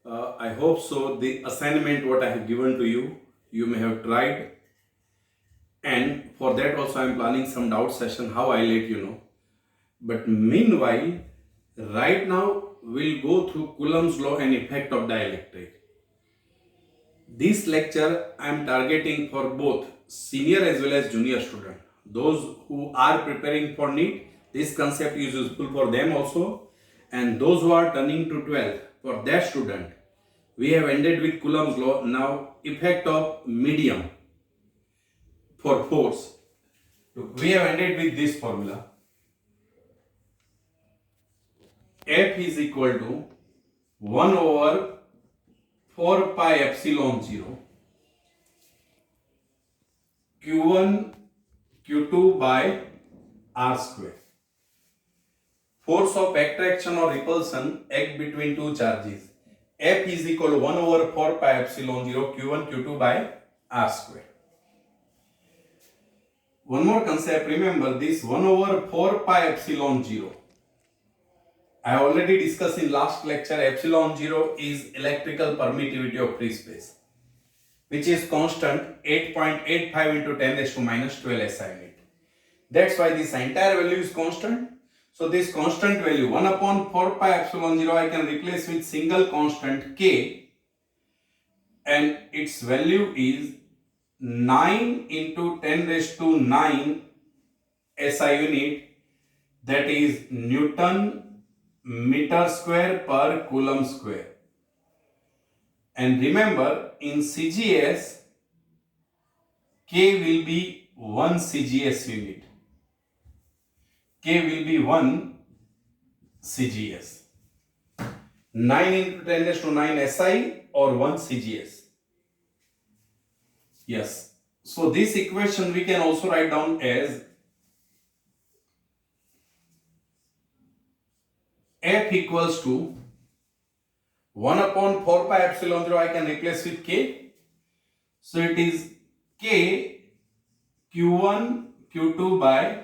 I hope so. The assignment what I have given to you, you may have tried, and for that also I am planning some doubt session. How I let you know. But meanwhile, right now we'll go through Coulomb's law and effect of dielectric. This lecture I am targeting for both senior as well as junior student. Those who are preparing for NEET, this concept is useful for them also, and those who are turning to 12th, for that student, we have ended with Coulomb's law. Now effect of medium for force. We have ended with this formula. F is equal to 1 over 4 pi epsilon 0 Q1 Q2 by R square. Force of attraction or repulsion act between two charges. F is equal to 1 over 4 pi epsilon 0 Q1 Q2 by R square. One more concept, remember this 1 over 4 pi epsilon 0. I already discussed in last lecture, epsilon 0 is electrical permittivity of free space, which is constant 8.85 into 10 raised to minus 12 SI unit. That's why this entire value is constant. So this constant value 1 upon 4 pi epsilon 0 I can replace with single constant k, and its value is 9 into 10 raised to 9 SI unit, that is Newton meter square per Coulomb square. And remember in CGS, K will be 1 CGS unit. K will be 1 CGS. 9 into 10 raised to 9 SI or 1 CGS. Yes. So this equation we can also write down as F equals to 1 upon 4 pi epsilon 0 I can replace with K. So it is K Q1 Q2 by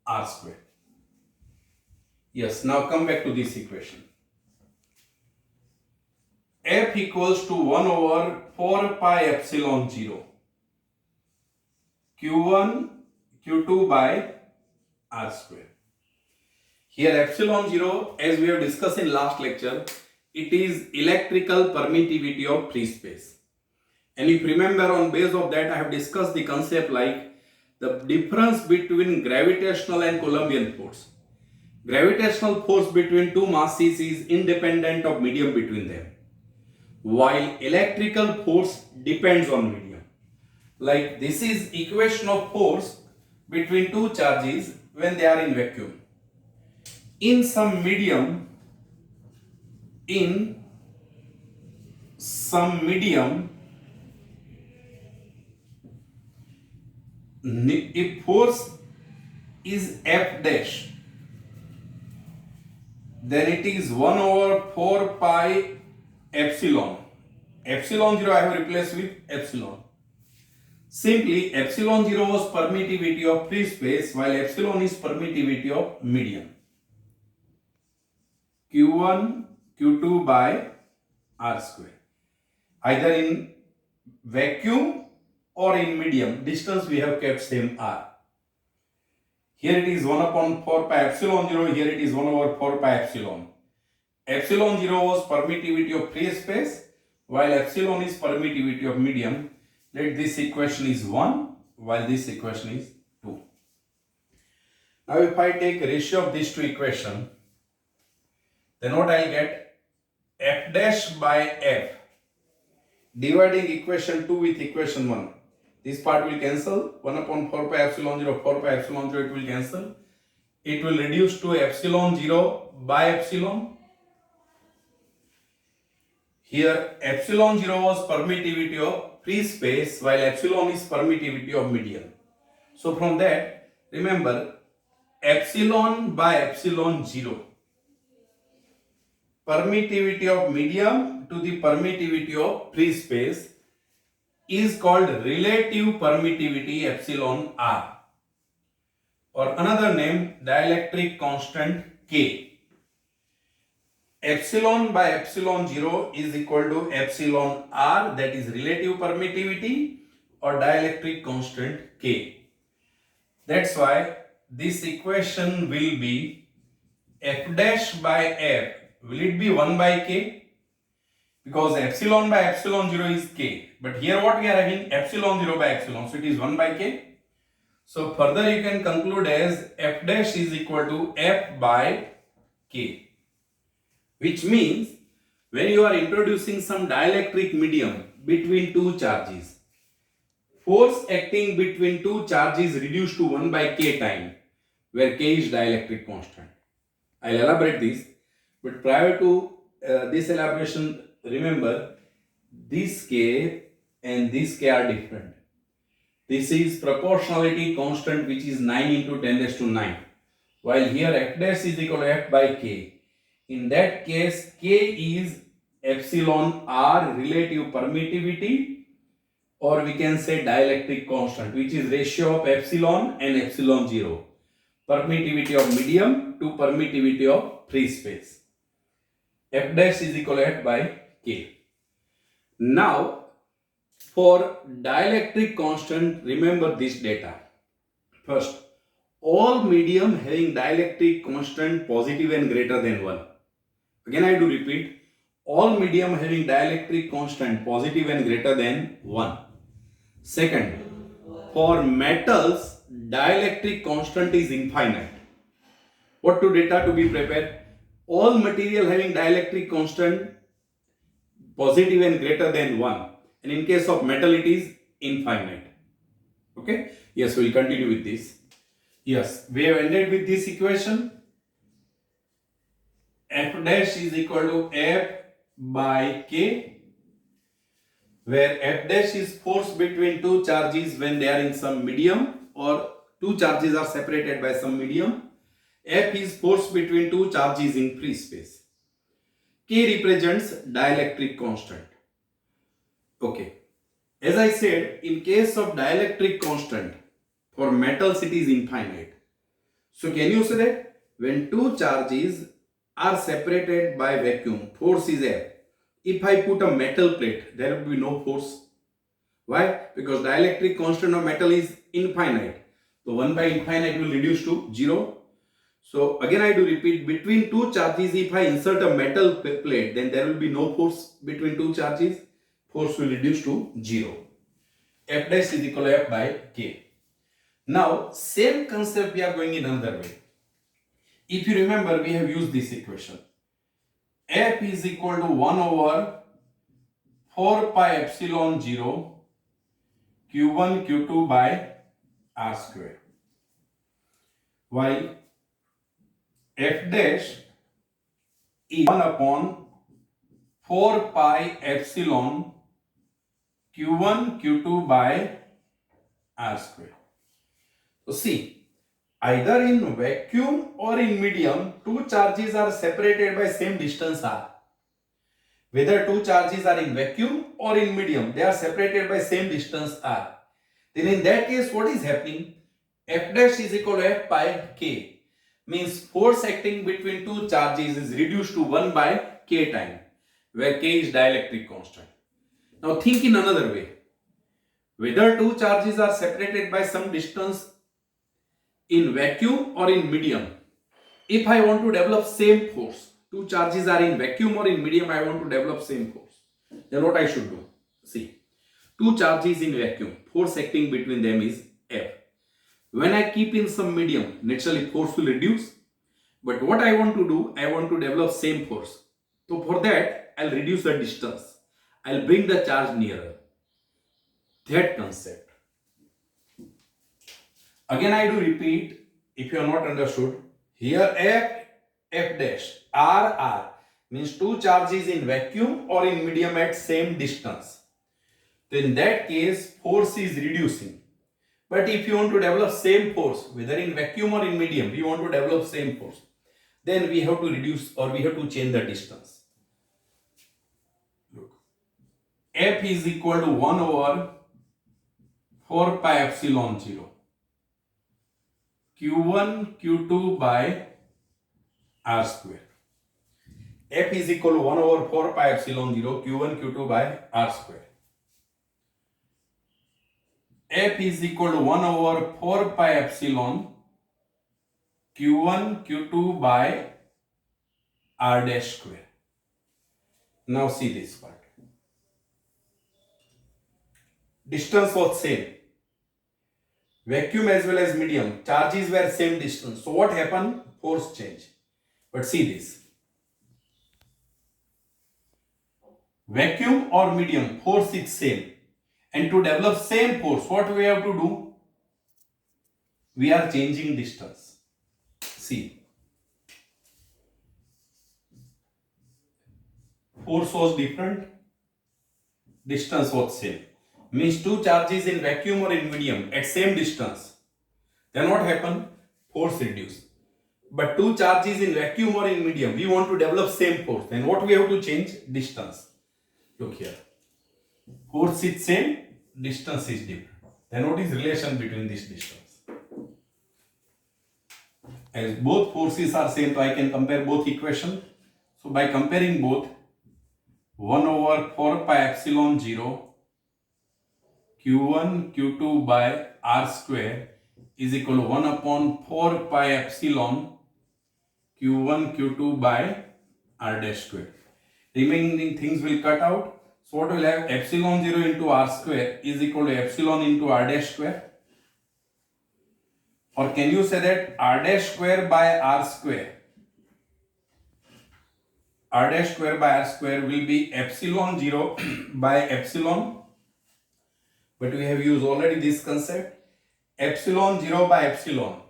R square. Yes, now come back to this equation. F equals to 1 over 4 pi epsilon 0 Q1 Q2 by R square. Here epsilon 0, as we have discussed in last lecture, it is electrical permittivity of free space. And if you remember, on base of that I have discussed the concept like the difference between gravitational and Coulombian force. Gravitational force between two masses is independent of medium between them, while electrical force depends on medium. Like this is equation of force between two charges when they are in vacuum. In some medium, if force is F dash, then it is 1 over 4 pi epsilon. Epsilon 0 I have replaced with epsilon. Simply epsilon 0 was permittivity of free space, while epsilon is permittivity of medium. Q1 Q2 by R square. Either in vacuum or in medium, distance we have kept same R. Here it is 1 upon 4 pi epsilon 0, here it is 1 over 4 pi epsilon. Epsilon 0 was permittivity of free space, while epsilon is permittivity of medium. Let this equation is 1, while this equation is 2. Now if I take ratio of these two equations, then what I'll get? F dash by F, dividing equation 2 with equation 1. This part will cancel. 1 upon 4 pi epsilon 0, 4 pi epsilon 0, it will cancel. It will reduce to epsilon 0 by epsilon. Here epsilon 0 was permittivity of free space, while epsilon is permittivity of medium. So from that, remember epsilon by epsilon 0. Permittivity of medium to the permittivity of free space is called relative permittivity epsilon R, or another name dielectric constant K. epsilon by epsilon 0 is equal to epsilon r, that is relative permittivity or dielectric constant K. That's why this equation will be f dash by f. Will it be 1 by K? Because epsilon by epsilon 0 is K. But here what we are having, epsilon 0 by epsilon. So it is 1 by K. So further you can conclude as f dash is equal to f by K. Which means when you are introducing some dielectric medium between two charges, force acting between two charges is reduced to 1 by K time, where K is dielectric constant. I'll elaborate this, but prior to this elaboration, remember this K and this K are different. This is proportionality constant, which is 9 into 10 raised to 9, while here f dash is equal to f by K. In that case, K is epsilon r, relative permittivity, or we can say dielectric constant, which is ratio of epsilon and epsilon 0. Permittivity of medium to permittivity of free space. F dash is equal to f by K. Now, for dielectric constant, remember this data. First, all medium having dielectric constant positive and greater than 1. Again I do repeat, all medium having dielectric constant positive and greater than 1. Second, for metals, dielectric constant is infinite. What two data to be prepared? All material having dielectric constant positive and greater than 1. And in case of metal, it is infinite. Okay? Yes, we'll continue with this. Yes, we have ended with this equation. F dash is equal to F by K, where F dash is force between two charges when they are in some medium, or two charges are separated by some medium. F is force between two charges in free space. K represents dielectric constant. Okay. As I said, in case of dielectric constant, for metals it is infinite. So can you say that when two charges are separated by vacuum, force is F. If I put a metal plate, there will be no force. Why? Because dielectric constant of metal is infinite. So 1 by infinite will reduce to 0. So again I do repeat, between two charges, if I insert a metal plate, then there will be no force between two charges. Force will reduce to 0. F dash is equal to F by K. Now same concept we are going in another way. If you remember, we have used this equation. F is equal to 1 over 4 pi epsilon 0 Q1 Q2 by R square. While F dash is 1 upon 4 pi epsilon Q1 Q2 by R square. So see, either in vacuum or in medium, two charges are separated by same distance r. Whether two charges are in vacuum or in medium, they are separated by same distance r. Then in that case, what is happening? F dash is equal to F by K. Means force acting between two charges is reduced to 1 by K time, where K is dielectric constant. Now think in another way. Whether two charges are separated by some distance in vacuum or in medium, if I want to develop same force, two charges are in vacuum or in medium, I want to develop same force, then what I should do? See, two charges in vacuum, force acting between them is F. When I keep in some medium, naturally force will reduce. But what I want to do, I want to develop same force. So for that, I'll reduce the distance. I'll bring the charge nearer. That concept. Again, I do repeat, if you are not understood, here F dash, R means two charges in vacuum or in medium at same distance. So in that case, force is reducing. But if you want to develop same force, whether in vacuum or in medium, we want to develop same force, then we have to reduce or we have to change the distance. Look, F is equal to 1 over 4 pi epsilon 0 Q1 Q2 by R square. F is equal to 1 over 4 pi epsilon 0 Q1 Q2 by R square. F is equal to 1 over 4 pi epsilon Q1 Q2 by R dash square. Now see this part. Distance was same. Vacuum as well as medium. Charges were same distance. So what happened? Force change. But see this. Vacuum or medium, force is same. And to develop same force, what we have to do? We are changing distance. See. Force was different. Distance was same. Means two charges in vacuum or in medium at same distance. Then what happened? Force reduced. But two charges in vacuum or in medium, we want to develop same force. Then what we have to change? Distance. Look here. Force is same, distance is different. Then what is relation between this distance? As both forces are same, so I can compare both equations. So by comparing both, 1 over 4 pi epsilon 0 Q1 Q2 by R square is equal to 1 upon 4 pi epsilon Q1 Q2 by R dash square. Remaining things will cut out. So what will have? Epsilon 0 into R square is equal to epsilon into R dash square. Or can you say that R dash square by R square? R dash square by R square will be epsilon 0 by epsilon. But we have used already this concept. Epsilon 0 by epsilon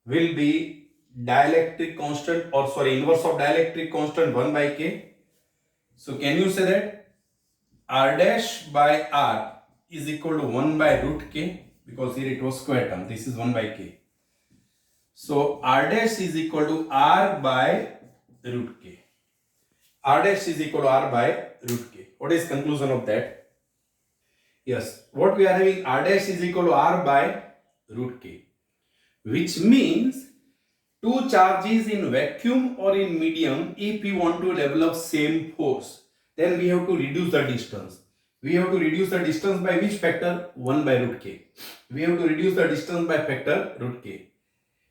will be dielectric constant, or sorry, inverse of dielectric constant 1 by K. So can you say that R dash by R is equal to 1 by root K, because here it was square term, this is 1 by K. So R dash is equal to R by root K. R dash is equal to R by root K. What is conclusion of that? Yes, what we are having, R dash is equal to R by root K, which means two charges in vacuum or in medium, if we want to develop same force, then we have to reduce the distance. We have to reduce the distance by which factor? 1 by root K. We have to reduce the distance by factor root K.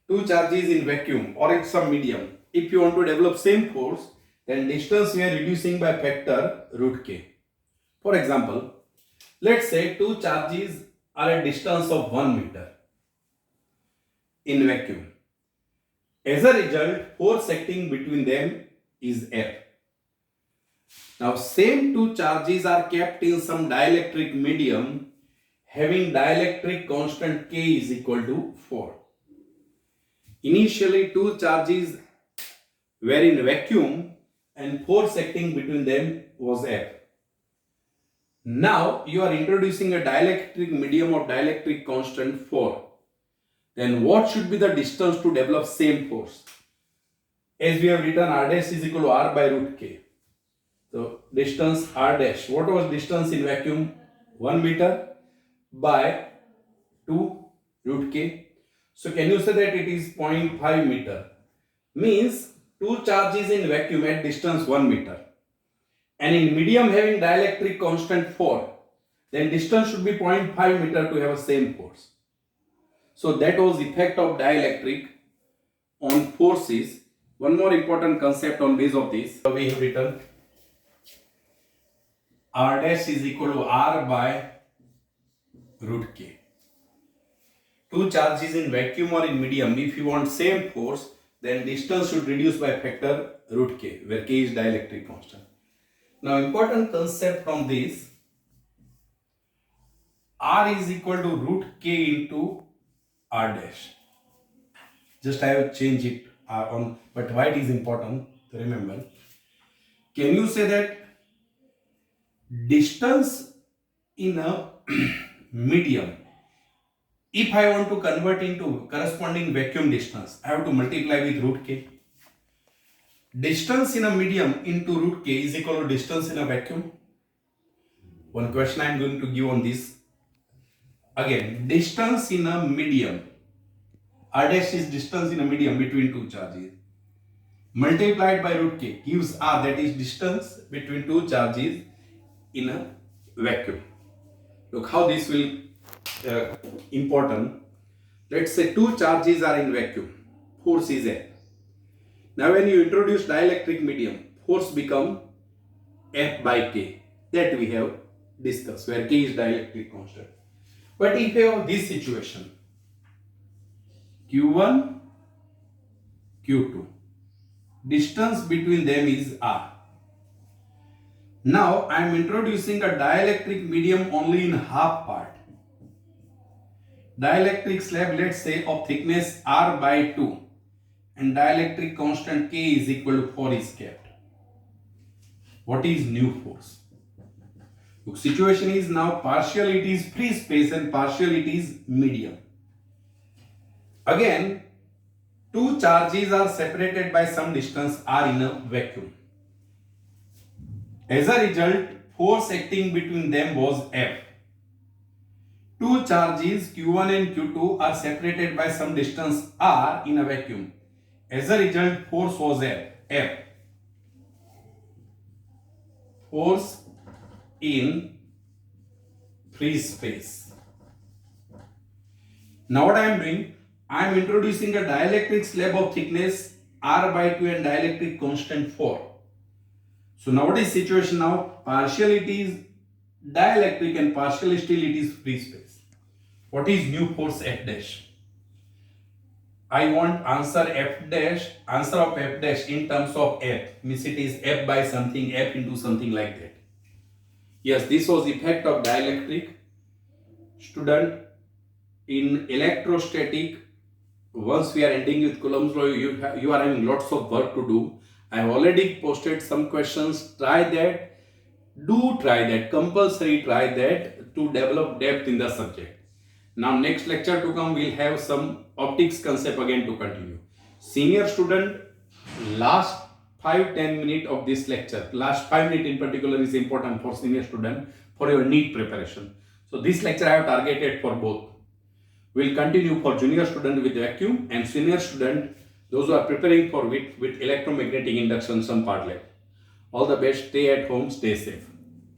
Two charges in vacuum or in some medium, if you want to develop same force, then distance we are reducing by factor root K. For example, let's say two charges are at distance of 1 meter in vacuum. As a result, force acting between them is F. Now, same two charges are kept in some dielectric medium having dielectric constant K is equal to 4. Initially, two charges were in vacuum and force acting between them was F. Now, you are introducing a dielectric medium of dielectric constant 4. Then what should be the distance to develop same force? As we have written, R dash is equal to R by root K. So distance R dash, what was distance in vacuum? 1 meter by 2 root K. So can you say that it is 0.5 meter? Means two charges in vacuum at distance 1 meter. And in medium having dielectric constant 4, then distance should be 0.5 meter to have a same force. So that was effect of dielectric on forces. One more important concept on base of this, we have written R dash is equal to R by root K. Two charges in vacuum or in medium, if you want same force, then distance should reduce by factor root K, where K is dielectric constant. Now, important concept from this, R is equal to root K into R dash. Just I have changed it on, but why it is important to remember. Can you say that distance in a medium, if I want to convert into corresponding vacuum distance, I have to multiply with root K. Distance in a medium into root K is equal to distance in a vacuum. One question I am going to give on this. Again, distance in a medium, R dash is distance in a medium between two charges. multiplied by root k gives R, that is distance between two charges in a vacuum. Look how this will important. Let's say two charges are in vacuum. Force is F. Now when you introduce dielectric medium, force become F by K. That we have discussed, where K is dielectric constant. But if you have this situation, Q1, Q2, distance between them is R. Now I am introducing a dielectric medium only in half part. Dielectric slab, let's say, of thickness R by 2 and dielectric constant K is equal to 4 is kept. What is new force? Look, situation is now partial it is free space and partial it is medium. Again, two charges are separated by some distance R in a vacuum. As a result, force acting between them was F. Two charges Q1 and Q2 are separated by some distance R in a vacuum. As a result, force was F. Force in free space. Now what I am doing? I am introducing a dielectric slab of thickness R by 2 and dielectric constant 4. So now what is situation now? Partial it is dielectric and partial still it is free space. What is new force F dash? I want answer F dash, answer of F dash in terms of F. Means it is F by something, F into something like that. Yes, this was effect of dielectric. Student, in electrostatic, once we are ending with Coulomb's law, you are having lots of work to do. I have already posted some questions. Try that. Do try that. Compulsory try that to develop depth in the subject. Now next lecture to come, we'll have some optics concept again to continue. Senior student, last 5-10 minutes of this lecture, last 5 minutes in particular is important for senior student for your NEET preparation. So this lecture I have targeted for both. We'll continue for junior student with vacuum and senior student, those who are preparing for with electromagnetic induction some part left. All the best, stay at home, stay safe.